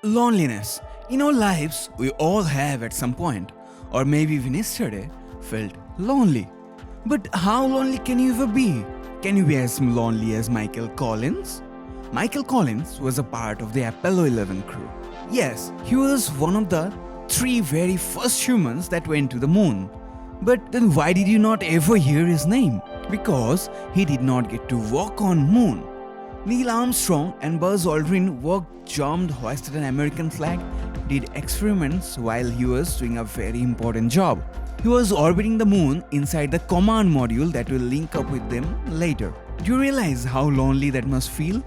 Loneliness. In our lives, we all have at some point, or maybe even yesterday, felt lonely. But how lonely can you ever be? Can you be as lonely as Michael Collins? Michael Collins was a part of the Apollo 11 crew. Yes, he was one of the three very first humans that went to the moon. But then why did you not ever hear his name? Because he did not get to walk on moon. Neil Armstrong and Buzz Aldrin worked, jumped, hoisted an American flag, did experiments while he was doing a very important job. He was orbiting the moon inside the command module that will link up with them later. Do you realize how lonely that must feel?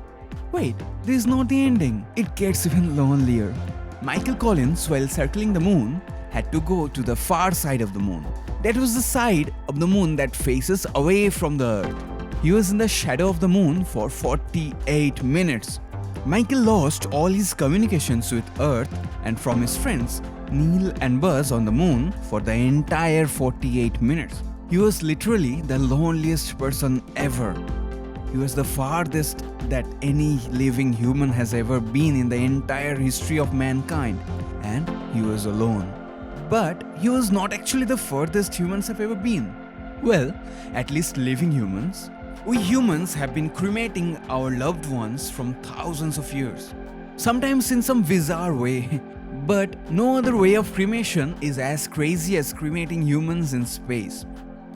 Wait, this is not the ending. It gets even lonelier. Michael Collins, while circling the moon, had to go to the far side of the moon. That was the side of the moon that faces away from the Earth. He was in the shadow of the moon for 48 minutes. Michael lost all his communications with Earth and from his friends, Neil and Buzz on the moon for the entire 48 minutes. He was literally the loneliest person ever. He was the farthest that any living human has ever been in the entire history of mankind, and he was alone. But he was not actually the furthest humans have ever been. Well, at least living humans. We humans have been cremating our loved ones from thousands of years, sometimes in some bizarre way, but no other way of cremation is as crazy as cremating humans in space.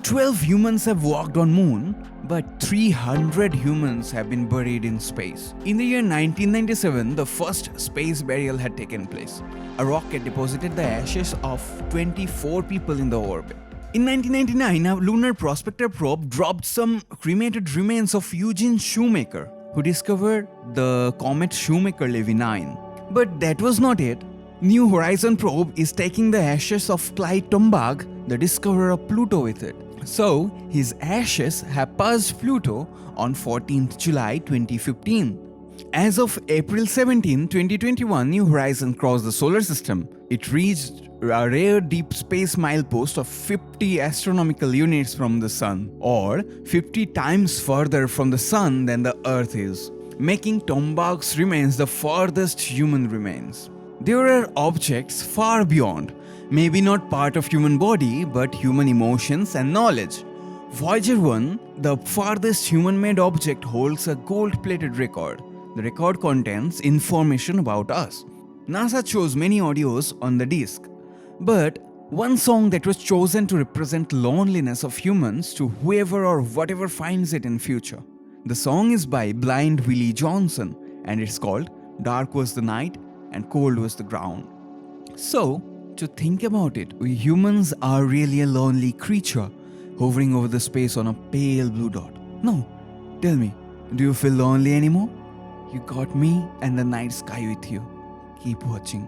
12 humans have walked on moon, but 300 humans have been buried in space. In the year 1997, the first space burial had taken place. A rocket deposited the ashes of 24 people in the orbit. In 1999, a lunar prospector probe dropped some cremated remains of Eugene Shoemaker, who discovered the comet Shoemaker-Levy 9. But that was not it. New Horizon probe is taking the ashes of Clyde Tombaugh, the discoverer of Pluto, with it. So, his ashes have passed Pluto on 14th July 2015. As of April 17, 2021, New Horizon crossed the solar system. It reached a rare deep space milepost of 50 astronomical units from the Sun, or 50 times further from the Sun than the Earth is, making Tombaugh's remains the farthest human remains. There are objects far beyond, maybe not part of human body, but human emotions and knowledge. Voyager 1, the farthest human-made object, holds a gold-plated record. The record contains information about us. NASA chose many audios on the disc, but one song that was chosen to represent loneliness of humans to whoever or whatever finds it in future. The song is by Blind Willie Johnson, and it's called Dark Was the Night and Cold Was the Ground. So, to think about it, we humans are really a lonely creature hovering over the space on a pale blue dot. No, tell me, do you feel lonely anymore? You got me and the night sky with you. Keep watching.